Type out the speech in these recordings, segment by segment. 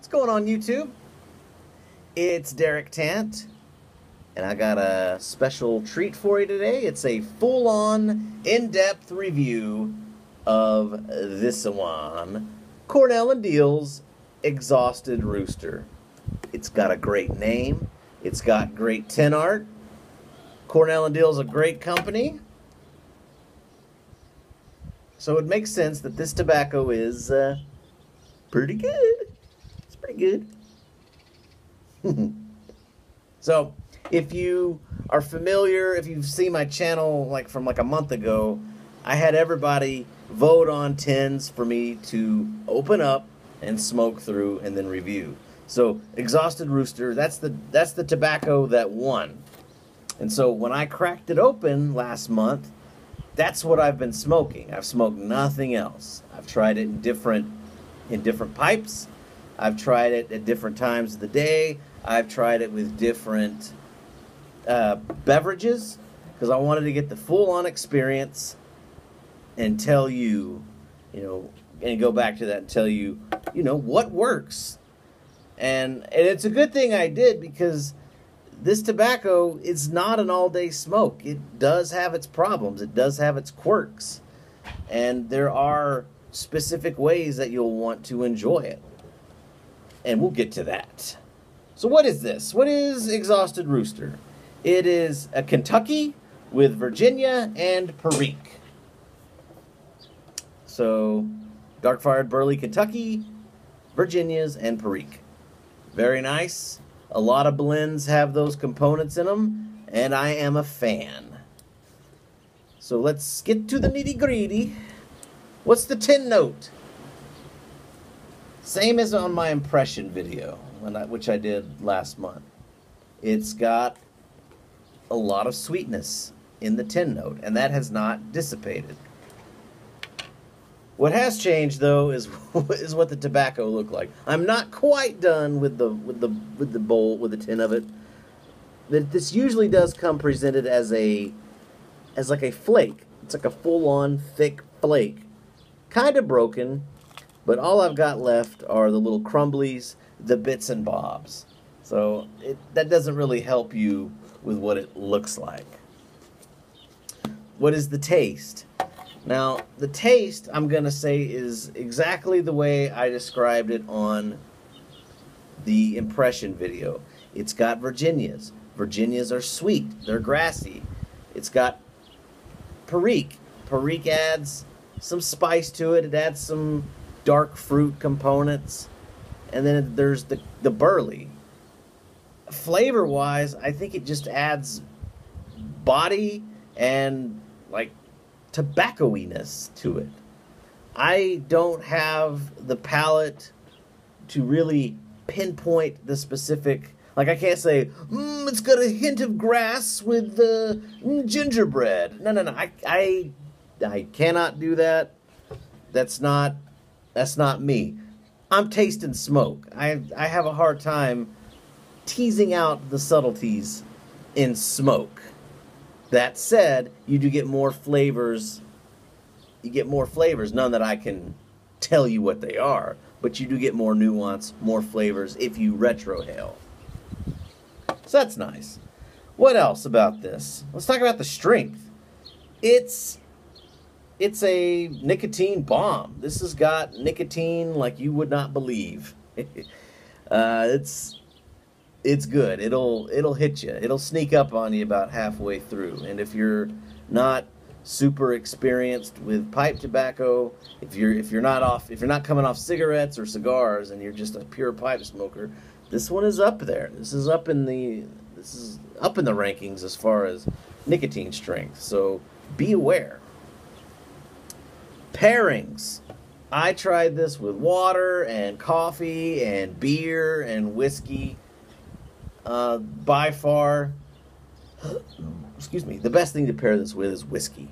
What's going on, YouTube? It's Derek Tant, and I got a special treat for you today. It's a full-on, in-depth review of this one, Cornell and Diehl's Exhausted Rooster. It's got a great name. It's got great tin art. Cornell and Diehl's a great company. So it makes sense that this tobacco is pretty good. It's pretty good. So if you are familiar, if you've seen my channel from a month ago, I had everybody vote on tins for me to open up and smoke through and then review. So Exhausted Rooster, that's the tobacco that won. And so when I cracked it open last month, that's what I've been smoking. I've smoked nothing else. I've tried it in different pipes. I've tried it at different times of the day. I've tried it with different beverages because I wanted to get the full-on experience and tell you, and go back to that and tell you, what works. And it's a good thing I did because this tobacco is not an all-day smoke. It does have its problems. It does have its quirks. And there are specific ways that you'll want to enjoy it. And we'll get to that. So what is this? What is Exhausted Rooster? It is a Kentucky with Virginia and Perique. So dark-fired Burley Kentucky, Virginias, and Perique. Very nice. A lot of blends have those components in them, and I am a fan. So let's get to the nitty-gritty. What's the tin note? Same as on my impression video, which I did last month. It's got a lot of sweetness in the tin note, and that has not dissipated. What has changed, though, is what the tobacco looked like. I'm not quite done with the bowl, with the tin of it. This usually does come presented as like a flake. It's like a full-on thick flake, kind of broken, but all I've got left are the little crumblies, the bits and bobs. So that doesn't really help you with what it looks like. What is the taste? Now, the taste, I'm going to say, is exactly the way I described it on the impression video. It's got Virginias. Virginias are sweet. They're grassy. It's got Perique. Perique adds some spice to it. It adds some dark fruit components. And then there's the Burley. Flavor-wise, I think it just adds body and, tobacco-iness to it. I don't have the palate to really pinpoint the specific, I can't say, it's got a hint of grass with gingerbread. No. I cannot do that. That's not me. I'm tasting smoke. I have a hard time teasing out the subtleties in smoke. That said, you do get more flavors. You get more flavors, none that I can tell you what they are, but you do get more nuance, more flavors if you retrohale. So that's nice. What else about this? Let's talk about the strength. It's a nicotine bomb. This has got nicotine like you would not believe. It's good. It'll hit you. It'll sneak up on you about halfway through. And if you're not super experienced with pipe tobacco, if you're not coming off cigarettes or cigars and you're just a pure pipe smoker, this one is up there. This is up in the rankings as far as nicotine strength. So be aware. Pairings. I tried this with water and coffee and beer and whiskey. By far, the best thing to pair this with is whiskey.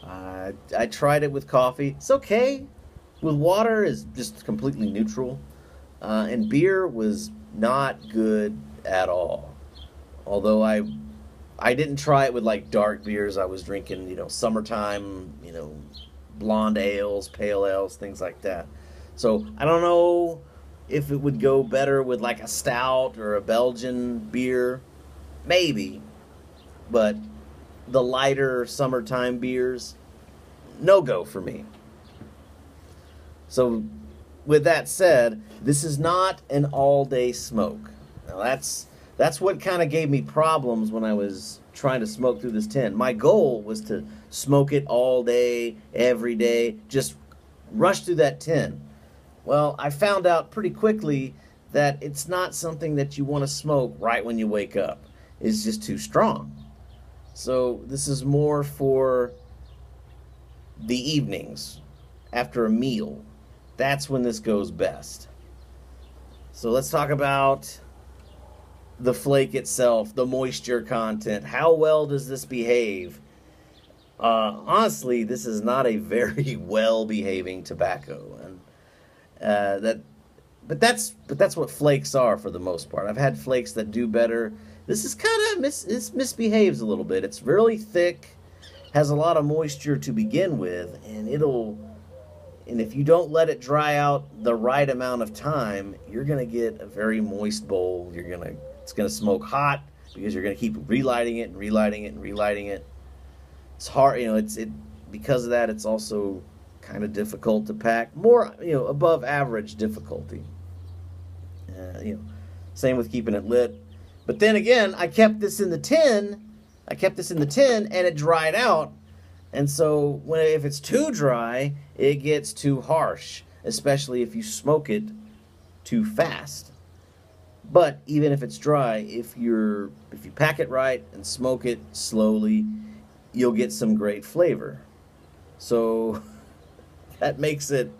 I tried it with coffee. It's okay. With water, is just completely neutral. And beer was not good at all. Although I didn't try it with dark beers. I was drinking, summertime, blonde ales, pale ales, things like that. So I don't know if it would go better with like a stout or a Belgian beer. Maybe. But the lighter summertime beers, no go for me. So with that said, this is not an all-day smoke. Now that's what kind of gave me problems when I was trying to smoke through this tin. My goal was to smoke it all day, every day, just rush through that tin. Well, I found out pretty quickly that it's not something that you want to smoke right when you wake up. It's just too strong. So this is more for the evenings after a meal. That's when this goes best. So let's talk about the flake itself, the moisture content. How well does this behave? Honestly, this is not a very well-behaving tobacco, and but that's what flakes are for the most part. I've had flakes that do better. This is kind of misbehaves a little bit. It's really thick, has a lot of moisture to begin with, and if you don't let it dry out the right amount of time, you're gonna get a very moist bowl. It's gonna smoke hot because you're gonna keep relighting it and relighting it and relighting it. It's hard, because of that. It's also kind of difficult to pack, more above average difficulty. Same with keeping it lit. But then again, I kept this in the tin, and it dried out. And so if it's too dry, it gets too harsh, especially if you smoke it too fast. But even if it's dry, if you pack it right and smoke it slowly, you'll get some great flavor. So that makes it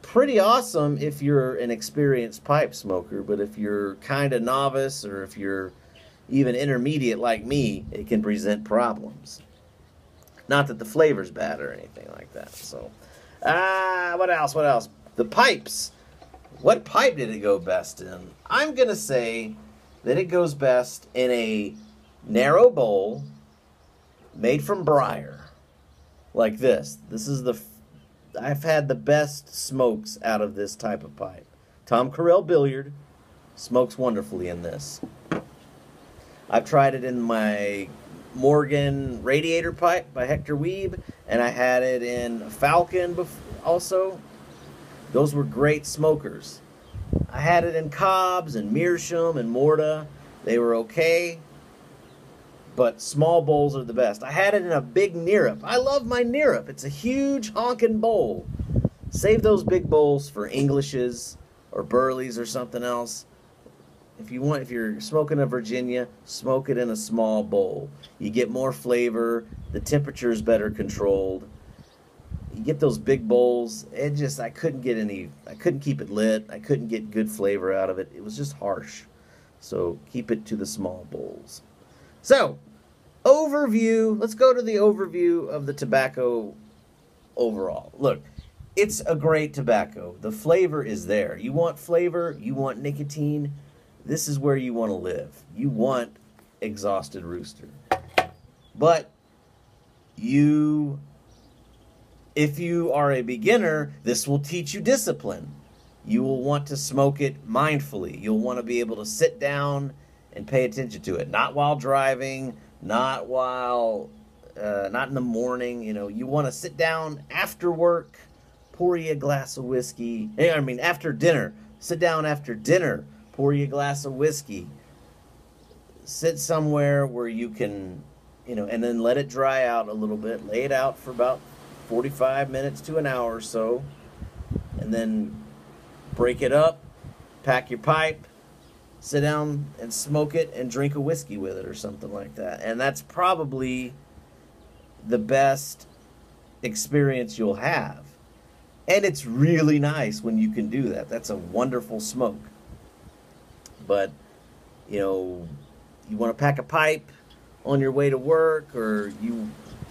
pretty awesome if you're an experienced pipe smoker. But if you're kind of novice, or if you're even intermediate like me, it can present problems. Not that the flavor's bad or anything like that. So, what else? The pipes. What pipe did it go best in? I'm going to say that it goes best in a narrow bowl made from briar. Like this. I've had the best smokes out of this type of pipe. Tom Cornell Billiard smokes wonderfully in this. I've tried it in my Morgan radiator pipe by Hector Weeb, and I had it in Falcon also. Those were great smokers. I had it in Cobb's and Meerschaum and Morta. They were okay, but small bowls are the best. I had it in a big Neerup. I love my Neerup. It's a huge honking bowl. Save those big bowls for Englishes or Burleys or something else. If you're smoking a Virginia, smoke it in a small bowl. You get more flavor. The temperature is better controlled. You get those big bowls. I couldn't keep it lit. I couldn't get good flavor out of it. It was just harsh. So keep it to the small bowls. So, overview. Let's go to the overview of the tobacco overall. Look, it's a great tobacco. The flavor is there. You want flavor, you want nicotine, this is where you want to live. You want Exhausted Rooster. But if you are a beginner, this will teach you discipline. You will want to smoke it mindfully. You'll want to be able to sit down and pay attention to it. Not while driving, not in the morning. You want to sit down after work, pour you a glass of whiskey. After dinner. Sit down after dinner, pour you a glass of whiskey. Sit somewhere where you can, and then let it dry out a little bit. Lay it out for about 45 minutes to an hour or so. And then break it up, pack your pipe, sit down and smoke it and drink a whiskey with it or something like that. And that's probably the best experience you'll have. And it's really nice when you can do that. That's a wonderful smoke. But, you want to pack a pipe on your way to work, or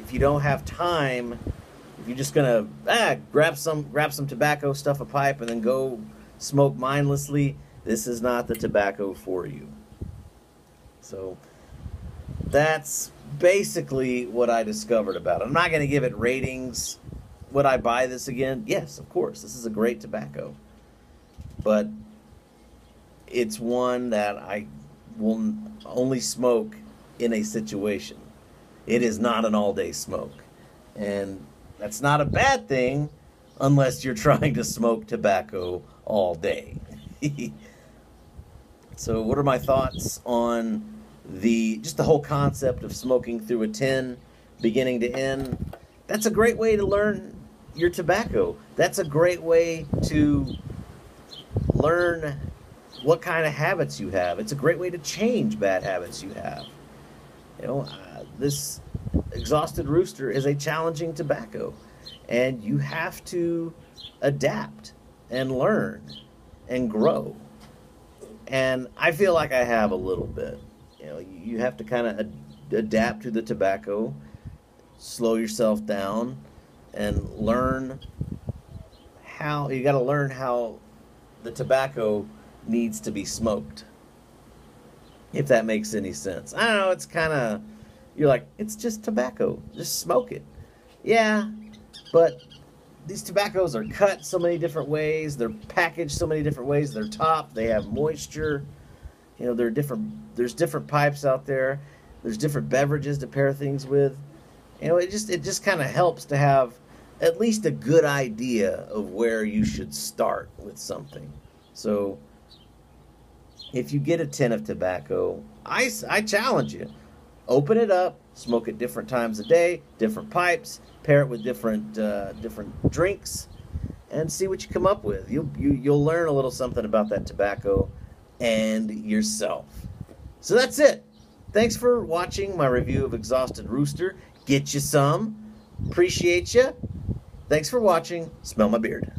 if you don't have time, if you're just going to grab some tobacco, stuff a pipe, and then go smoke mindlessly, this is not the tobacco for you. So that's basically what I discovered about it. I'm not going to give it ratings. Would I buy this again? Yes, of course. This is a great tobacco. but it's one that I will only smoke in a situation. It is not an all-day smoke. And that's not a bad thing unless you're trying to smoke tobacco all day. So what are my thoughts on just the whole concept of smoking through a tin, beginning to end? That's a great way to learn your tobacco. That's a great way to learn what kind of habits you have. It's a great way to change bad habits you have. This Exhausted Rooster is a challenging tobacco, and you have to adapt and learn and grow. And I feel like I have a little bit. You have to kind of adapt to the tobacco, slow yourself down, and learn how the tobacco needs to be smoked. If that makes any sense. I don't know, it's kind of, you're like, it's just tobacco, just smoke it. Yeah, but these tobaccos are cut so many different ways, they're packaged so many different ways, they're topped, they have moisture. There's different pipes out there. There's different beverages to pair things with. It just kind of helps to have at least a good idea of where you should start with something. So if you get a tin of tobacco, I challenge you. Open it up, smoke it different times a day, different pipes, pair it with different drinks, and see what you come up with. You'll learn a little something about that tobacco and yourself. So that's it. Thanks for watching my review of Exhausted Rooster. Get you some. Appreciate you. Thanks for watching. Smell my beard.